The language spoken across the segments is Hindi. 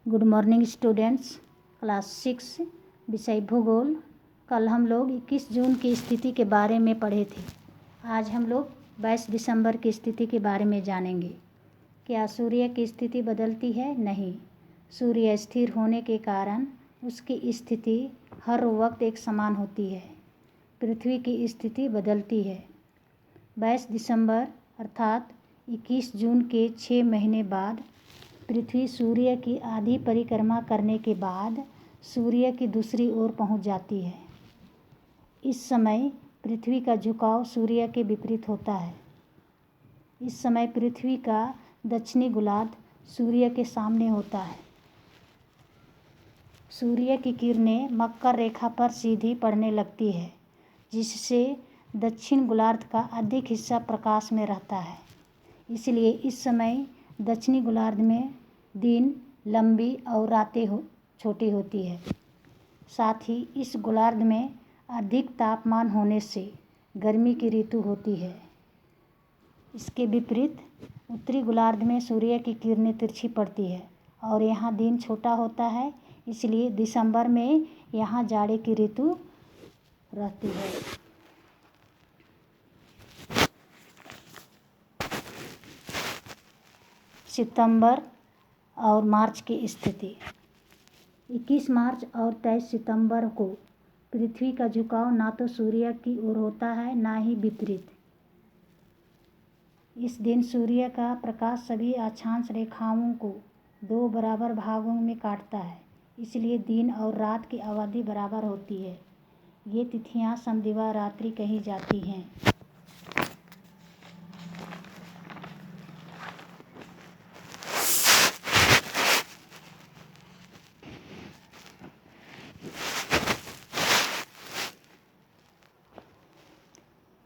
गुड मॉर्निंग स्टूडेंट्स, क्लास 6 विषय भूगोल। कल हम लोग 21 जून की स्थिति के बारे में पढ़े थे। आज हम लोग 22 दिसंबर की स्थिति के बारे में जानेंगे। क्या सूर्य की स्थिति बदलती है? नहीं। सूर्य स्थिर होने के कारण उसकी स्थिति हर वक्त एक समान होती है। पृथ्वी की स्थिति बदलती है। 22 दिसंबर अर्थात 21 जून के 6 महीने बाद पृथ्वी सूर्य की आधी परिक्रमा करने के बाद सूर्य की दूसरी ओर पहुंच जाती है। इस समय पृथ्वी का झुकाव सूर्य के विपरीत होता है। इस समय पृथ्वी का दक्षिणी गोलार्ध सूर्य के सामने होता है। सूर्य की किरणें मकर रेखा पर सीधी पड़ने लगती है, जिससे दक्षिण गोलार्ध का अधिक हिस्सा प्रकाश में रहता है। इसलिए इस समय दक्षिणी गोलार्ध में दिन लंबी और रातें छोटी होती है। साथ ही इस गोलार्ध में अधिक तापमान होने से गर्मी की ऋतु होती है। इसके विपरीत उत्तरी गोलार्ध में सूर्य की किरणें तिरछी पड़ती है और यहाँ दिन छोटा होता है। इसलिए दिसंबर में यहाँ जाड़े की ऋतु रहती है। सितंबर और मार्च की स्थिति। 21 मार्च और 23 सितंबर को पृथ्वी का झुकाव ना तो सूर्य की ओर होता है, ना ही विपरीत। इस दिन सूर्य का प्रकाश सभी अक्षांश रेखाओं को 2 बराबर भागों में काटता है। इसलिए दिन और रात की अवधि बराबर होती है। ये तिथियां समदिवा रात्रि कही जाती हैं।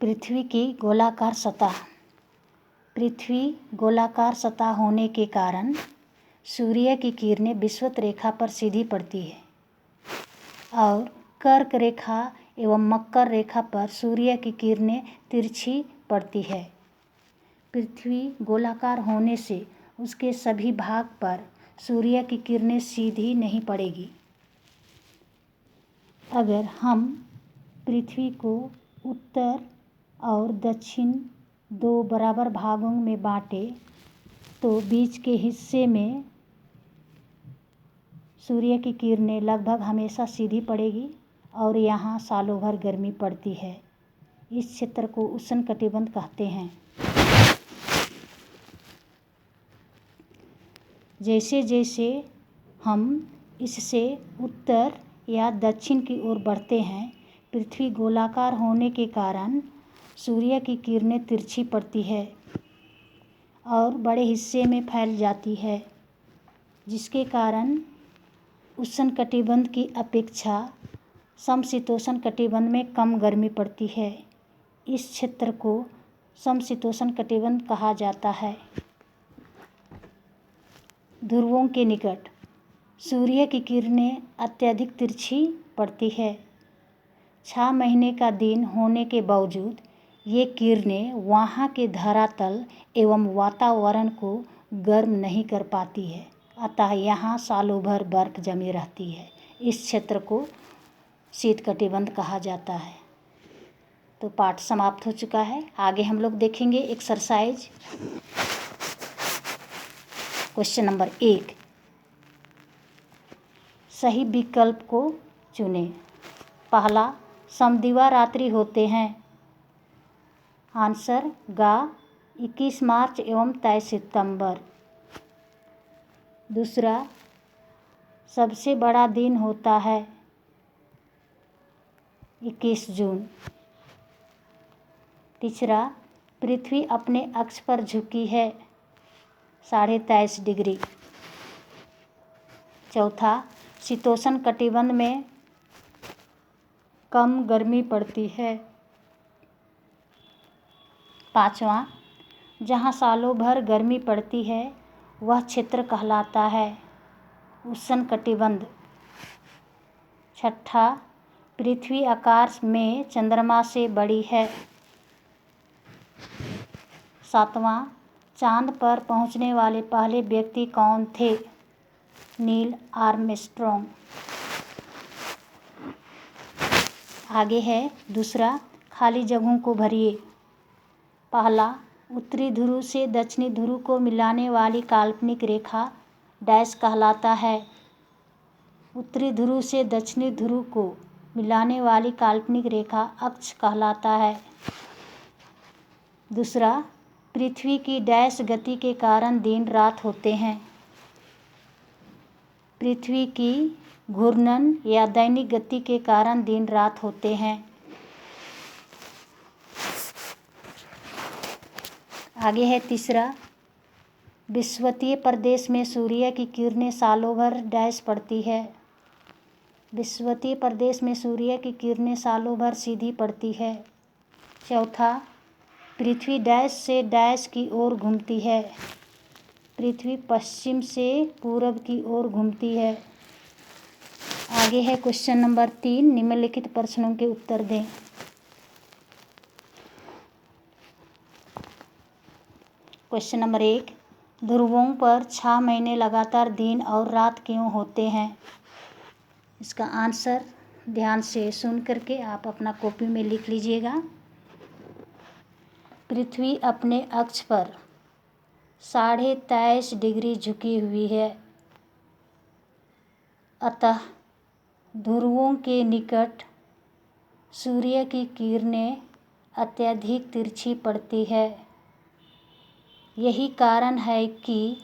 पृथ्वी की गोलाकार सतह। पृथ्वी गोलाकार सतह होने के कारण सूर्य की किरणें विषुवत रेखा पर सीधी पड़ती है और कर्क रेखा एवं मकर रेखा पर सूर्य की किरणें तिरछी पड़ती है। पृथ्वी गोलाकार होने से उसके सभी भाग पर सूर्य की किरणें सीधी नहीं पड़ेगी। अगर हम पृथ्वी को उत्तर और दक्षिण 2 बराबर भागों में बांटें तो बीच के हिस्से में सूर्य की किरणें लगभग हमेशा सीधी पड़ेगी और यहाँ सालों भर गर्मी पड़ती है। इस क्षेत्र को उष्णकटिबंध कहते हैं। जैसे जैसे हम इससे उत्तर या दक्षिण की ओर बढ़ते हैं, पृथ्वी गोलाकार होने के कारण सूर्य की किरणें तिरछी पड़ती है और बड़े हिस्से में फैल जाती है, जिसके कारण उष्णकटिबंध की अपेक्षा समशीतोष्ण कटिबंध में कम गर्मी पड़ती है। इस क्षेत्र को समशीतोष्ण कटिबंध कहा जाता है। ध्रुवों के निकट सूर्य की किरणें अत्यधिक तिरछी पड़ती है। 6 महीने का दिन होने के बावजूद ये किरणें वहाँ के धरातल एवं वातावरण को गर्म नहीं कर पाती है, अतः यहाँ सालों भर बर्फ जमी रहती है। इस क्षेत्र को शीतकटिबंध कहा जाता है। तो पाठ समाप्त हो चुका है। आगे हम लोग देखेंगे एक्सरसाइज क्वेश्चन नंबर 1। सही विकल्प को चुनें। पहला, समदिवा रात्रि होते हैं। आंसर गा 21 मार्च एवं 23 सितंबर। दूसरा, सबसे बड़ा दिन होता है 21 जून। तीसरा, पृथ्वी अपने अक्ष पर झुकी है 23.5 डिग्री। चौथा, शीतोष्ण कटिबंध में कम गर्मी पड़ती है। पाँचवा, जहाँ सालों भर गर्मी पड़ती है वह क्षेत्र कहलाता है उष्णकटिबंध। छठा, पृथ्वी आकाश में चंद्रमा से बड़ी है। सातवां, चांद पर पहुँचने वाले पहले व्यक्ति कौन थे? Neil Armstrong. आगे है दूसरा, खाली जगहों को भरिए। पहला, उत्तरी ध्रुव से दक्षिणी ध्रुव को मिलाने वाली काल्पनिक रेखा डैश कहलाता है। उत्तरी ध्रुव से दक्षिणी ध्रुव को मिलाने वाली काल्पनिक रेखा अक्ष कहलाता है। दूसरा, पृथ्वी की डैश गति के कारण दिन रात होते हैं। पृथ्वी की घूर्णन या दैनिक गति के कारण दिन रात होते हैं। आगे है तीसरा, विषुवतीय प्रदेश में सूर्य की किरणें सालों भर डैश पड़ती है। विषुवतीय प्रदेश में सूर्य की किरणें सालों भर सीधी पड़ती है। चौथा, पृथ्वी डैश से डैश की ओर घूमती है। पृथ्वी पश्चिम से पूरब की ओर घूमती है। आगे है क्वेश्चन नंबर 3, निम्नलिखित प्रश्नों के उत्तर दें। क्वेश्चन नंबर 1, ध्रुवों पर 6 महीने लगातार दिन और रात क्यों होते हैं? इसका आंसर ध्यान से सुन करके आप अपना कॉपी में लिख लीजिएगा। पृथ्वी अपने अक्ष पर 23.5 डिग्री झुकी हुई है, अतः ध्रुवों के निकट सूर्य की किरणें अत्यधिक तिरछी पड़ती है। यही कारण है कि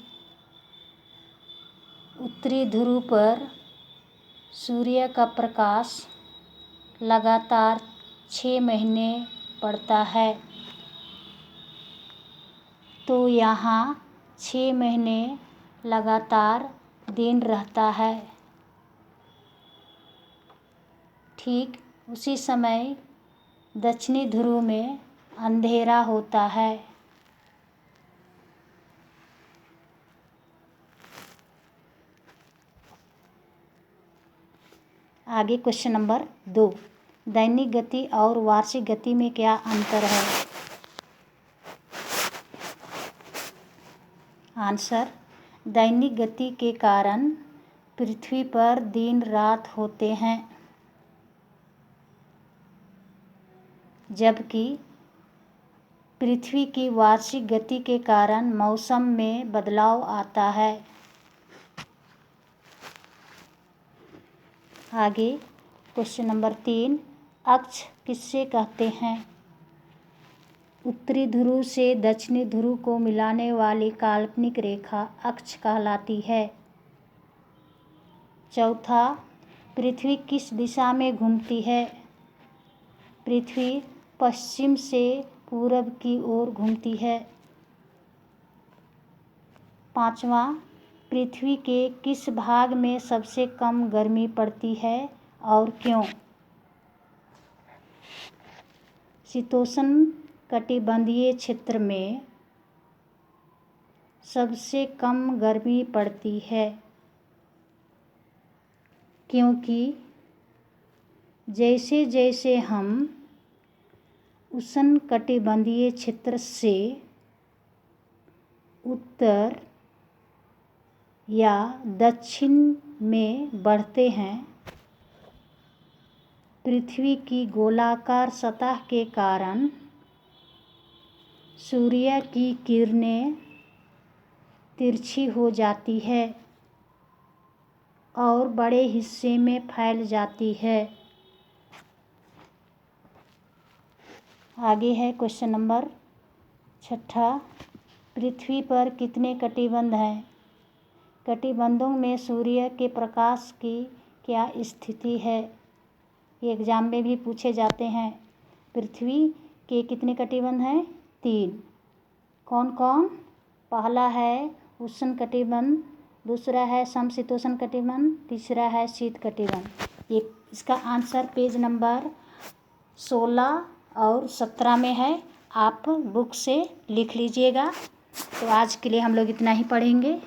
उत्तरी ध्रुव पर सूर्य का प्रकाश लगातार 6 महीने पड़ता है, तो यहाँ 6 महीने लगातार दिन रहता है। ठीक उसी समय दक्षिणी ध्रुव में अंधेरा होता है। आगे क्वेश्चन नंबर 2, दैनिक गति और वार्षिक गति में क्या अंतर है? आंसर, दैनिक गति के कारण पृथ्वी पर दिन रात होते हैं, जबकि पृथ्वी की वार्षिक गति के कारण मौसम में बदलाव आता है। आगे क्वेश्चन नंबर 3, अक्ष किससे कहते हैं? उत्तरी ध्रुव से दक्षिणी ध्रुव को मिलाने वाली काल्पनिक रेखा अक्ष कहलाती है। चौथा, पृथ्वी किस दिशा में घूमती है? पृथ्वी पश्चिम से पूरब की ओर घूमती है। पांचवा, पृथ्वी के किस भाग में सबसे कम गर्मी पड़ती है और क्यों? शीतोष्ण कटिबंधीय क्षेत्र में सबसे कम गर्मी पड़ती है, क्योंकि जैसे जैसे हम उष्ण कटिबंधीय क्षेत्र से उत्तर या दक्षिण में बढ़ते हैं, पृथ्वी की गोलाकार सतह के कारण सूर्य की किरणें तिरछी हो जाती है और बड़े हिस्से में फैल जाती है। आगे है क्वेश्चन नंबर 6, पृथ्वी पर कितने कटिबंध हैं? कटिबंधों में सूर्य के प्रकाश की क्या स्थिति है? ये एग्जाम में भी पूछे जाते हैं। पृथ्वी के कितने कटिबंध हैं? 3। कौन कौन? पहला है उष्ण कटिबंध, दूसरा है समशीतोष्ण कटिबंध, तीसरा है शीत कटिबंध। ये इसका आंसर पेज नंबर 16 और 17 में है, आप बुक से लिख लीजिएगा। तो आज के लिए हम लोग इतना ही पढ़ेंगे।